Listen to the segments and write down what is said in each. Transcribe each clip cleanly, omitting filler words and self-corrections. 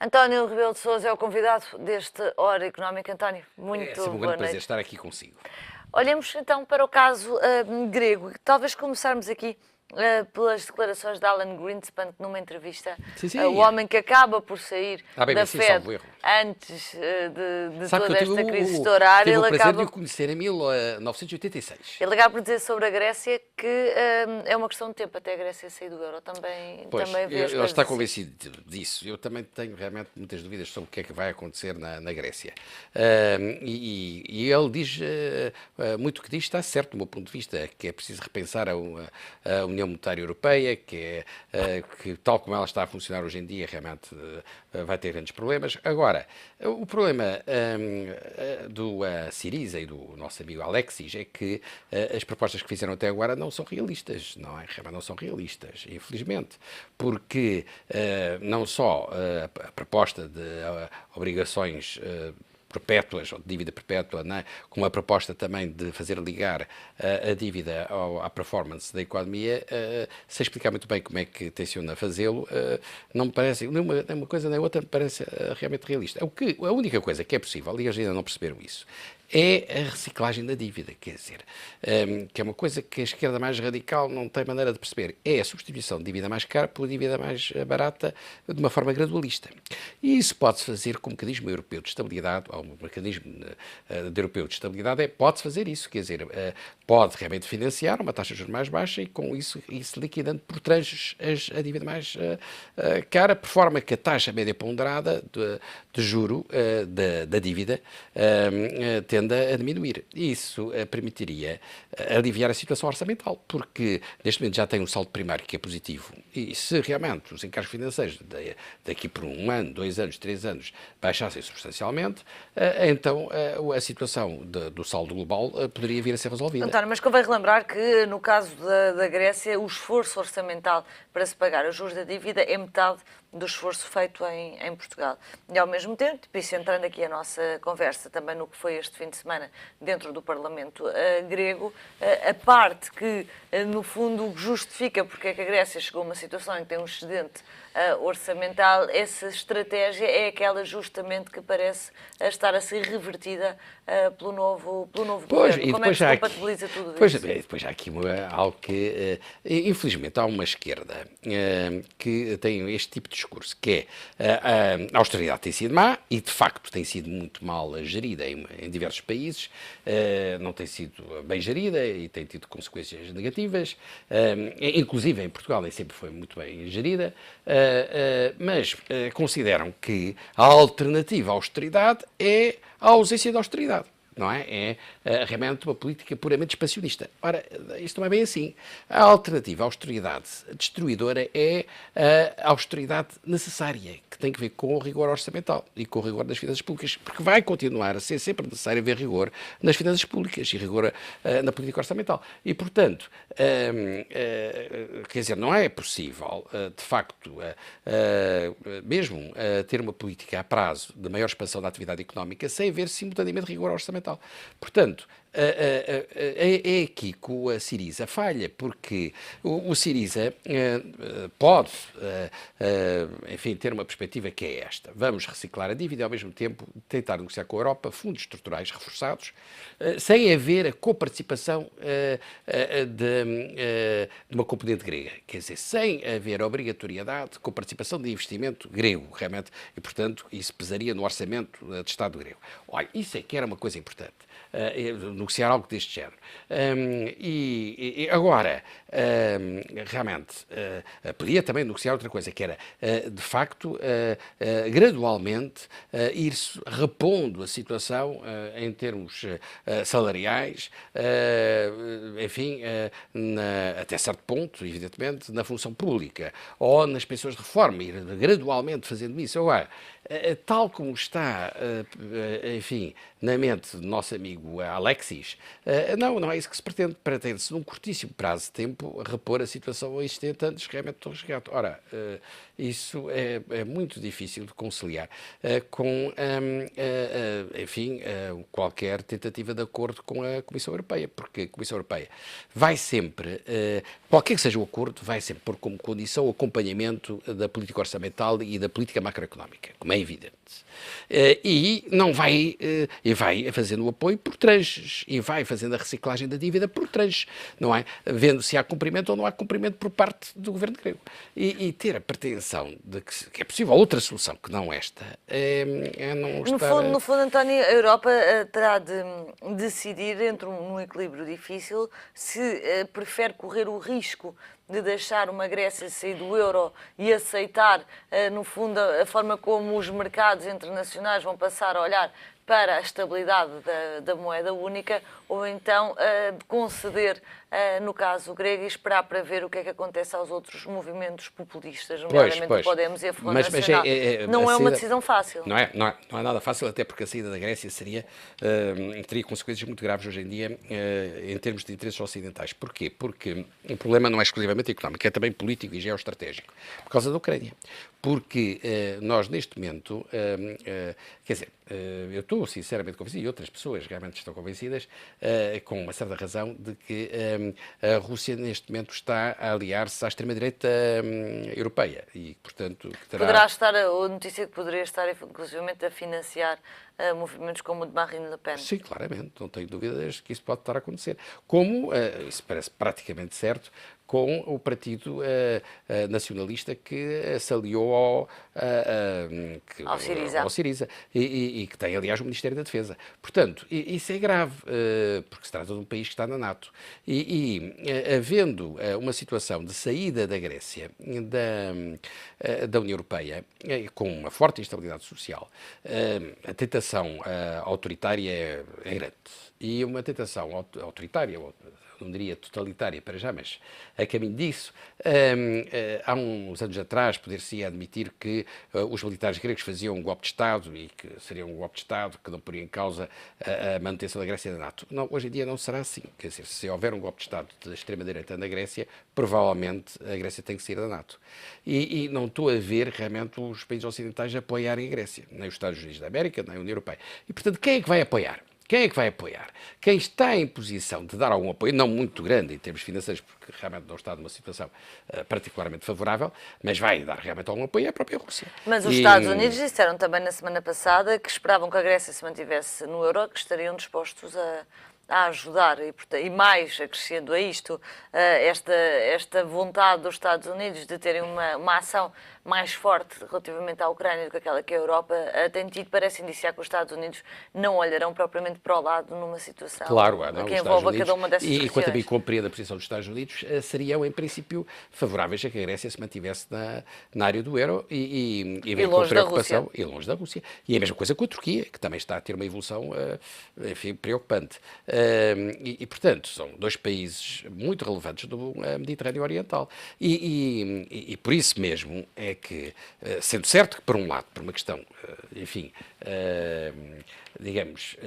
António Rebelo de Sousa é o convidado deste Hora Económica. António, muito É sempre um boa grande prazer noite. estar aqui consigo. Olhemos então para o caso grego. Talvez começarmos aqui pelas declarações de Alan Greenspan numa entrevista. Sim, O sim. homem que acaba por sair À da BBC, Fed salvo erro. antes de Sabe que toda eu tive esta crise estourar, tive o prazer de o conhecer em 1986. ele acaba por dizer sobre a Grécia que é uma questão de tempo até a Grécia sair do euro. Pois, Também vê as ele coisas está assim. convencido disso. Eu também tenho realmente muitas dúvidas sobre o que é que vai acontecer na Grécia. E ele diz, muito o que diz está certo do meu ponto de vista, que é preciso repensar a União Monetária Europeia, que tal como ela está a funcionar hoje em dia, realmente vai ter grandes problemas. Agora, o problema do Syriza e do nosso amigo Alexis é que as propostas que fizeram até agora não são realistas, não é? Realmente não são realistas, infelizmente, porque não só a proposta de obrigações perpétuas, ou de dívida perpétua, né? Com a proposta também de fazer ligar a dívida à performance da economia, sem explicar muito bem como é que tenciona fazê-lo, não me parece, nem uma coisa nem outra me parece realmente realista. A única coisa que é possível, e eles ainda não perceberam isso, é a reciclagem da dívida, quer dizer, que é uma coisa que a esquerda mais radical não tem maneira de perceber. É a substituição de dívida mais cara pela dívida mais barata de uma forma gradualista. E isso pode-se fazer com um mecanismo europeu de estabilidade, ou um mecanismo europeu de estabilidade, pode-se fazer isso, quer dizer, pode realmente financiar uma taxa de juros mais baixa e com isso liquidando por tranches a dívida mais cara, por forma que a taxa média ponderada de juro da dívida tende a diminuir. Isso permitiria aliviar a situação orçamental, porque neste momento já tem um saldo primário que é positivo e se realmente os encargos financeiros daqui por 1 ano, 2 anos, 3 anos baixassem substancialmente, então a situação do saldo global poderia vir a ser resolvida. António, mas convém relembrar que no caso da Grécia o esforço orçamental para se pagar os juros da dívida é metade do esforço feito em Portugal. E ao mesmo tempo, isso entrando aqui a nossa conversa também no que foi este fim de semana dentro do Parlamento grego, a parte que no fundo justifica porque é que a Grécia chegou a uma situação em que tem um excedente orçamental, essa estratégia é aquela justamente que parece estar a ser revertida pelo novo Pois, governo. e Como é que depois se há compatibiliza tudo pois, isso? depois há aqui algo que, infelizmente, há uma esquerda que tem este tipo de discurso, que é a austeridade tem sido má e, de facto, tem sido muito mal gerida em diversos países, não tem sido bem gerida e tem tido consequências negativas, inclusive em Portugal nem sempre foi muito bem gerida, mas consideram que a alternativa à austeridade é a ausência de austeridade. Não é? É realmente uma política puramente expansionista. Ora, isto não é bem assim. A alternativa à austeridade destruidora é a austeridade necessária, que tem que ver com o rigor orçamental e com o rigor das finanças públicas, porque vai continuar a ser sempre necessário haver rigor nas finanças públicas e rigor na política orçamental. E, portanto, quer dizer, não é possível, de facto, mesmo ter uma política a prazo de maior expansão da atividade económica sem haver simultaneamente rigor orçamental. Portanto, é aqui que a Syriza falha, porque o Syriza pode, enfim, ter uma perspectiva que é esta. Vamos reciclar a dívida e, ao mesmo tempo, tentar negociar com a Europa fundos estruturais reforçados, sem haver a coparticipação de uma componente grega. Quer dizer, sem haver a obrigatoriedade de coparticipação de investimento grego, realmente, e, portanto, isso pesaria no orçamento de Estado grego. Olha, isso é que era uma coisa importante. Negociar algo deste género. E agora, realmente, podia também negociar outra coisa, que era, de facto, gradualmente ir-se repondo a situação em termos salariais, enfim, até certo ponto, evidentemente, na função pública ou nas pensões de reforma, ir gradualmente fazendo isso. Agora, tal como está, enfim, na mente do nosso amigo Alexis, não é isso que se pretende. Pretende-se, num curtíssimo prazo de tempo, tempo repor a situação existente antes realmente do resgate. Ora, isso é muito difícil de conciliar com, enfim, qualquer tentativa de acordo com a Comissão Europeia, porque a Comissão Europeia vai sempre, qualquer que seja o acordo, vai sempre pôr como condição o acompanhamento da política orçamental e da política macroeconómica, como é evidente. E não vai, e vai fazendo o apoio por tranches, e vai fazendo a reciclagem da dívida por tranches, não é? Vendo se há cumprimento ou não há cumprimento por parte do governo grego. E ter a pretensão de que é possível outra solução que não esta, é não estar... No fundo, António, a Europa terá de decidir entre um equilíbrio difícil se prefere correr o risco de deixar uma Grécia sair do euro e aceitar, no fundo, a forma como os mercados internacionais vão passar a olhar para a estabilidade da moeda única, ou então conceder, no caso grego, e esperar para ver o que é que acontece aos outros movimentos populistas, nomeadamente o Podemos e a Front Nacional. Não é uma decisão fácil. Não é nada fácil, até porque a saída da Grécia teria consequências muito graves hoje em dia em termos de interesses ocidentais. Porquê? Porque o problema não é exclusivamente económico, é também político e geoestratégico, por causa da Ucrânia. Porque nós, neste momento, quer dizer, eu estou sinceramente convencido, e outras pessoas realmente estão convencidas, com uma certa razão, de que a Rússia, neste momento, está a aliar-se à extrema-direita europeia. E, portanto, Poderá estar, a notícia que poderia estar, inclusivamente, a financiar movimentos como o de Marine Le Pen. Sim, claramente, não tenho dúvidas que isso pode estar a acontecer. Como, isso parece praticamente certo, com o Partido Nacionalista que se aliou ao Syriza e que tem, aliás, o Ministério da Defesa. Portanto, isso é grave, porque se trata de um país que está na NATO. Havendo uma situação de saída da Grécia da União Europeia, com uma forte instabilidade social, a tentação autoritária é grande. E uma tentação autoritária, não diria totalitária para já, mas a caminho disso, há uns anos atrás poder-se admitir que os militares gregos faziam um golpe de Estado e que seria um golpe de Estado que não poria em causa a manutenção da Grécia e da NATO. Não, hoje em dia não será assim. Quer dizer, se houver um golpe de Estado da extrema-direita na Grécia, provavelmente a Grécia tem que sair da NATO. E não estou a ver realmente os países ocidentais apoiarem a Grécia, nem os Estados Unidos da América, nem a União Europeia. E, portanto, quem é que vai apoiar? Quem é que vai apoiar? Quem está em posição de dar algum apoio, não muito grande em termos financeiros, porque realmente não está numa situação particularmente favorável, mas vai dar realmente algum apoio, é a própria Rússia. Mas os Estados Unidos disseram também na semana passada que esperavam que a Grécia se mantivesse no euro, que estariam dispostos a ajudar e mais, acrescendo a isto, esta vontade dos Estados Unidos de terem uma ação mais forte relativamente à Ucrânia do que aquela que a Europa tem tido, parece indiciar que os Estados Unidos não olharão propriamente para o lado numa situação que envolva cada uma dessas questões. E quanto a mim compreendo a posição dos Estados Unidos, seriam em princípio favoráveis a que a Grécia se mantivesse na área do euro e longe da Rússia. E longe da Rússia. E a mesma coisa com a Turquia, que também está a ter uma evolução, enfim, preocupante. Portanto, são dois países muito relevantes do Mediterrâneo Oriental. E por isso mesmo é que, sendo certo que, por um lado, por uma questão, enfim, digamos,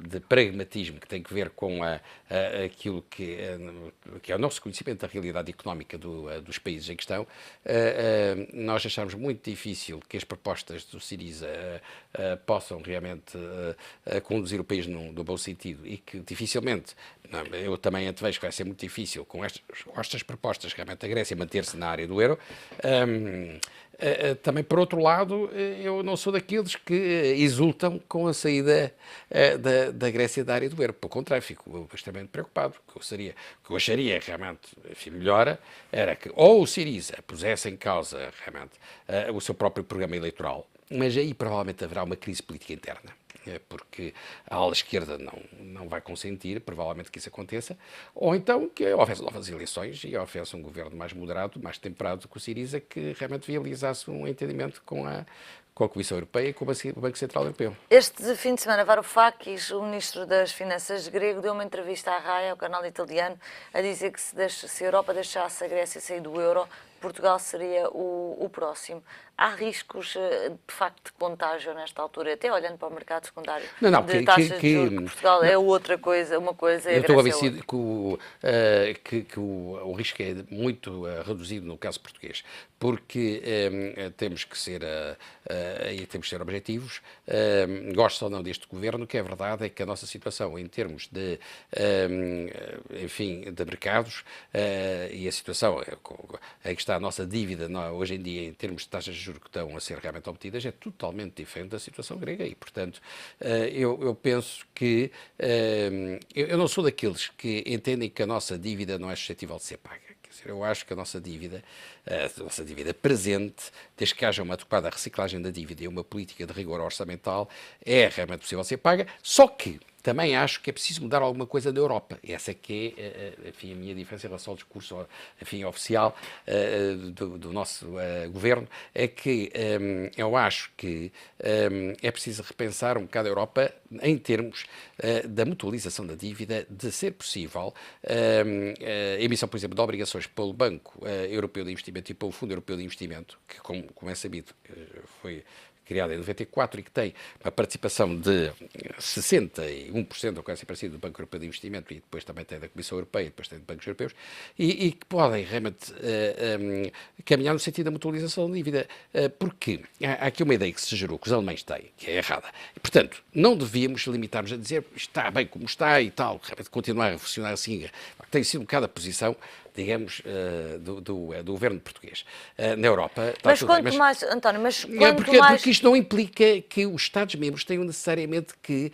de pragmatismo que tem que ver com aquilo que é o nosso conhecimento da realidade económica dos países em questão, nós achamos muito difícil que as propostas do Syriza possam realmente conduzir o país no bom sentido e que dificilmente, eu também antevejo que vai ser muito difícil com estas propostas realmente a Grécia manter-se na área do euro. Também, por outro lado, eu não sou daqueles que exultam com a saída da Grécia da área do euro. Pelo contrário, fico extremamente preocupado. O que eu acharia realmente, enfim, melhor era que ou o Syriza pusesse em causa realmente o seu próprio programa eleitoral, mas aí provavelmente haverá uma crise política interna, porque a ala esquerda não vai consentir, provavelmente, que isso aconteça, ou então que houvesse novas eleições e houvesse um governo mais moderado, mais temperado que o Syriza, que realmente viabilizasse um entendimento com a Comissão Europeia e com o Banco Central Europeu. Este fim de semana, Varoufakis, o Ministro das Finanças grego, deu uma entrevista à RAI, ao canal italiano, a dizer que se a Europa deixasse a Grécia sair do euro, Portugal seria o próximo. há riscos, de facto, de contágio nesta altura, até olhando para o mercado secundário, Não, de taxas de juros, que Portugal é outra coisa, uma coisa é eu a estou Grécia é convencido outra. que o risco é muito reduzido no caso português, porque temos que ser, temos que ser objetivos. Gosto ou não deste governo, que é verdade é que a nossa situação em termos de, enfim, de mercados e a situação em que está a nossa dívida hoje em dia em termos de taxas de juros que estão a ser realmente obtidas é totalmente diferente da situação grega e, portanto, eu penso que eu não sou daqueles que entendem que a nossa dívida não é suscetível de ser paga. Quer dizer, eu acho que a nossa dívida presente, desde que haja uma adequada reciclagem da dívida e uma política de rigor orçamental, é realmente possível ser paga, só que também acho que é preciso mudar alguma coisa na Europa. Essa é que é, enfim, a minha diferença em relação ao discurso, enfim, oficial do nosso governo, é que eu acho que é preciso repensar um bocado a Europa em termos da mutualização da dívida, de ser possível a emissão, por exemplo, de obrigações pelo Banco Europeu de Investimento e pelo Fundo Europeu de Investimento, que, como é sabido, foi criada em 94 e que tem uma participação de 61%, ou coisa assim parecida, do Banco Europeu de Investimento e depois também tem da Comissão Europeia e depois tem de bancos europeus, e que podem realmente caminhar no sentido da mutualização da dívida, porque há aqui uma ideia que se gerou, que os alemães têm, que é errada. E, portanto, não devíamos limitar-nos a dizer está bem como está e tal, realmente continuar a funcionar assim. Tem sido um bocado a posição, digamos, do governo português. Na Europa... Mas quanto mais, António, mas quanto mais... Porque isto não implica que os Estados-membros tenham necessariamente que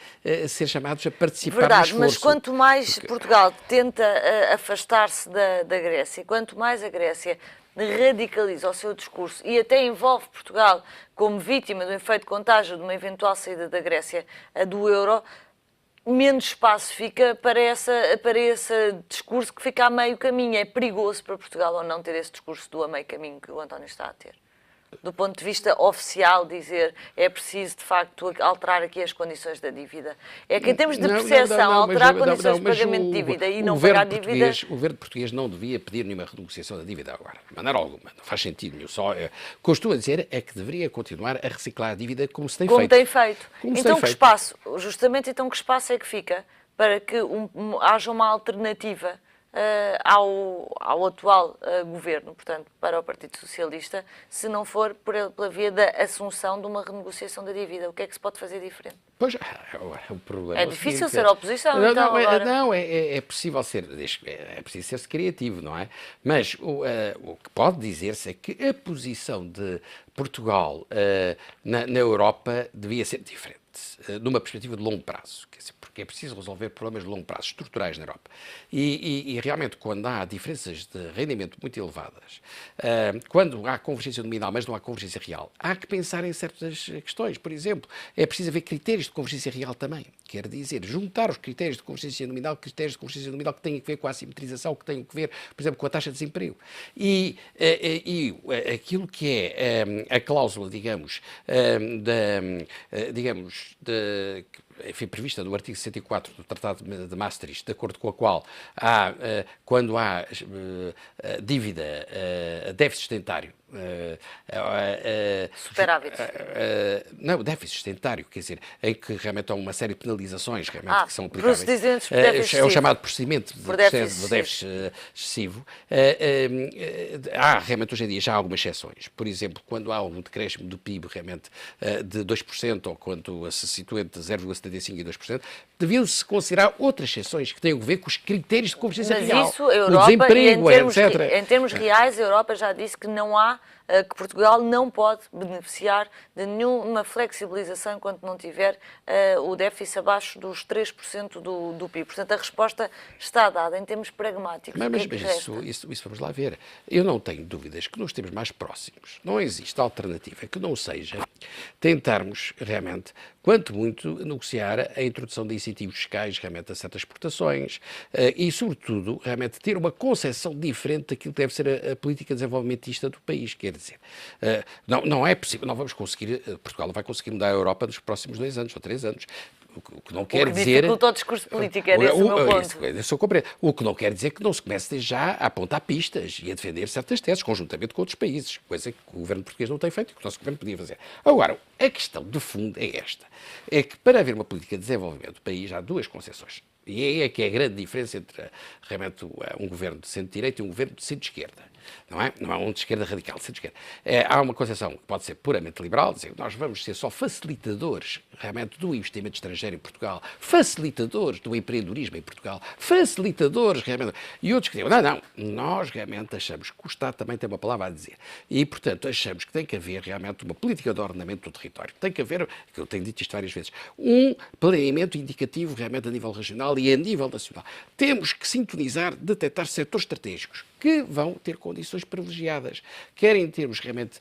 ser chamados a participar Verdade, no esforço. mas quanto mais Portugal tenta afastar-se da Grécia, quanto mais a Grécia radicaliza o seu discurso e até envolve Portugal como vítima do efeito contágio de uma eventual saída da Grécia do euro, menos espaço fica para esse discurso que fica a meio caminho. É perigoso para Portugal ou não ter esse discurso do a meio caminho que o António está a ter. Do ponto de vista oficial, dizer é preciso, de facto, alterar aqui as condições da dívida. É que, em termos de percepção, alterar condições de pagamento de dívida e não pagar dívida... O governo português não devia pedir nenhuma renegociação da dívida agora. De maneira alguma. Não faz sentido nenhum. Só, costumo dizer é que deveria continuar a reciclar a dívida como se tem feito. Como tem feito. Então, que espaço, justamente, então, que espaço é que fica para que haja uma alternativa ao atual governo, portanto, para o Partido Socialista, se não for pela via da assunção de uma renegociação da dívida? O que é que se pode fazer diferente? Pois, o problema é difícil ser oposição, então, não, é possível ser, é preciso ser-se criativo, não é? Mas o que pode dizer-se é que a posição de Portugal na Europa devia ser diferente, numa perspectiva de longo prazo, quer dizer, porque é preciso resolver problemas de longo prazo, estruturais na Europa. E realmente, quando há diferenças de rendimento muito elevadas, quando há convergência nominal, mas não há convergência real, há que pensar em certas questões. Por exemplo, é preciso haver critérios de convergência real também. Quer dizer, juntar os critérios de convergência nominal, critérios de convergência nominal que têm a ver com a assimetrização, que têm a ver, por exemplo, com a taxa de desemprego. E aquilo que é a cláusula, digamos, enfim, prevista no artigo 64 do Tratado de Maastricht, de acordo com a qual quando há dívida, déficit sustentário, superávit. Não, déficit sustentário, quer dizer, em que realmente há uma série de penalizações realmente que são aplicáveis. É o chamado procedimento de déficit excessivo. Há realmente hoje em dia já algumas exceções. Por exemplo, quando há um decréscimo do PIB realmente de 2%, ou quando se situa entre 0,75% e 2%, deviam-se considerar outras exceções que têm a ver com os critérios de convergência real. Mas isso, a Europa, o desemprego, etc. Em termos reais, a Europa já disse que não há, que Portugal não pode beneficiar de nenhuma flexibilização enquanto não tiver o déficit abaixo dos 3% do PIB. Portanto, a resposta está dada em termos pragmáticos. Mas isso vamos lá ver. Eu não tenho dúvidas que nos tempos mais próximos não existe alternativa que não seja tentarmos realmente, quanto muito, negociar a introdução de incentivos fiscais realmente a certas exportações e, sobretudo, realmente ter uma concepção diferente daquilo que deve ser a política desenvolvimentista do país. Quer dizer, não é possível, não vamos conseguir, Portugal não vai conseguir mudar a Europa nos próximos 2 anos ou 3 anos. O que não quer dizer... dificulta o discurso político, era esse o meu ponto. Isso eu compreendo. O que não quer dizer que não se comece já a apontar pistas e a defender certas teses, conjuntamente com outros países, coisa que o governo português não tem feito e que o nosso governo podia fazer. Agora, a questão de fundo é esta. É que para haver uma política de desenvolvimento do país há duas concessões. E aí é que é a grande diferença entre realmente um governo de centro-direita e um governo de centro-esquerda. Não é? Não é um de esquerda radical, de centro-esquerda. Há uma concepção que pode ser puramente liberal, dizer que nós vamos ser só facilitadores realmente do investimento estrangeiro em Portugal, facilitadores do empreendedorismo em Portugal, facilitadores realmente. E outros que dizem, não, nós realmente achamos que o Estado também tem uma palavra a dizer. E, portanto, achamos que tem que haver realmente uma política de ordenamento do território. Tem que haver, que eu tenho dito isto várias vezes, um planeamento indicativo realmente a nível regional e a nível nacional. Temos que sintonizar, detectar setores estratégicos que vão ter condições privilegiadas, quer em termos realmente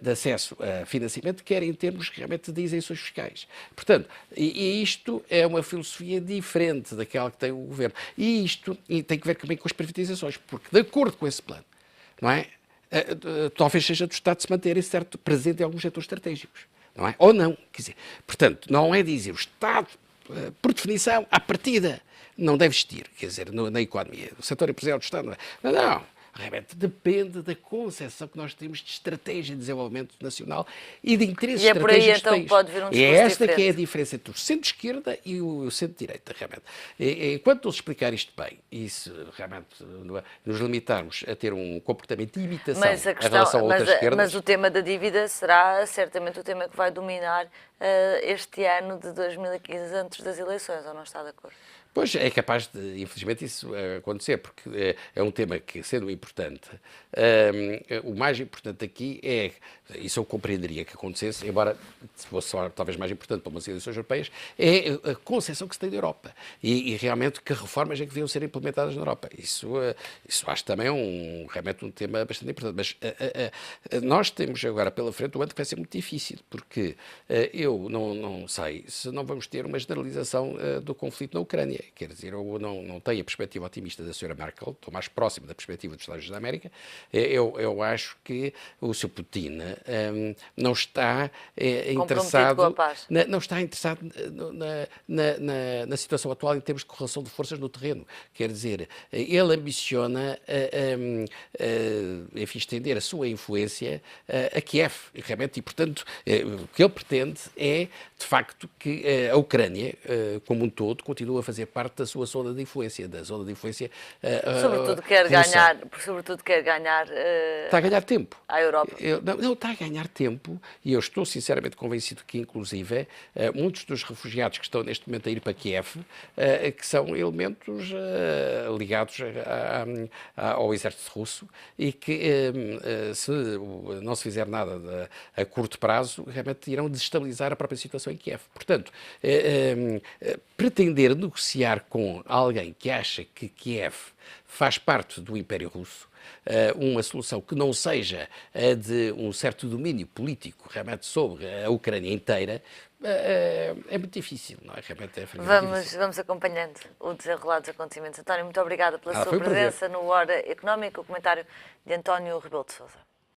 de acesso a financiamento, quer em termos realmente de isenções fiscais. Portanto, e isto é uma filosofia diferente daquela que tem o governo. E isto tem que ver também com as privatizações, porque de acordo com esse plano, não é? Talvez seja do Estado se manter certo presente em alguns setores estratégicos, não é? Ou não, quer dizer. Portanto, não é dizer o Estado, por definição, à partida, não deve existir, quer dizer, na economia. O setor empresarial do Estado não é. Não, realmente depende da concepção que nós temos de estratégia de desenvolvimento nacional e de interesses estratégicos. E é por aí, então, pode vir um discurso É esta diferente. que é a diferença entre o centro-esquerda e o centro-direita, realmente. Enquanto não se explicar isto bem, e se realmente nos limitarmos a ter um comportamento de imitação em relação a outras esquerdas... Mas o tema da dívida será certamente o tema que vai dominar este ano de 2015 antes das eleições, ou não está de acordo? Pois, é capaz de, infelizmente, isso acontecer, porque é um tema que, sendo importante, o mais importante aqui é, isso eu compreenderia que acontecesse, embora se fosse talvez mais importante para umas eleições europeias, é a concepção que se tem da Europa e realmente que reformas é que deviam ser implementadas na Europa. Isso acho também realmente um tema bastante importante. Mas nós temos agora pela frente um ano que vai ser muito difícil, porque eu não sei se não vamos ter uma generalização do conflito na Ucrânia. Quer dizer, eu não tenho a perspectiva otimista da Sra. Merkel, estou mais próximo da perspectiva dos Estados Unidos da América. Eu acho que o Sr. Putin não está interessado... Com a paz. Não está interessado na situação atual em termos de correlação de forças no terreno. Quer dizer, ele ambiciona enfim, estender a sua influência a Kiev, realmente, e, portanto, o que ele pretende é, de facto, que a Ucrânia, como um todo, continue a fazer parte da sua zona de influência, Sobretudo quer ganhar está a ganhar tempo. à Europa. Não, está a ganhar tempo e eu estou sinceramente convencido que, inclusive, muitos dos refugiados que estão neste momento a ir para Kiev, que são elementos ligados ao exército russo e que, se não se fizer nada a curto prazo, realmente irão desestabilizar a própria situação em Kiev. Portanto, pretender negociar com alguém que acha que Kiev faz parte do Império Russo, uma solução que não seja a de um certo domínio político realmente sobre a Ucrânia inteira, é muito difícil, não é? Realmente é difícil. Vamos acompanhando o desenrolar dos acontecimentos. António, muito obrigada pela sua foi um prazer. presença no Hora Económica, o comentário de António Rebelo de Sousa.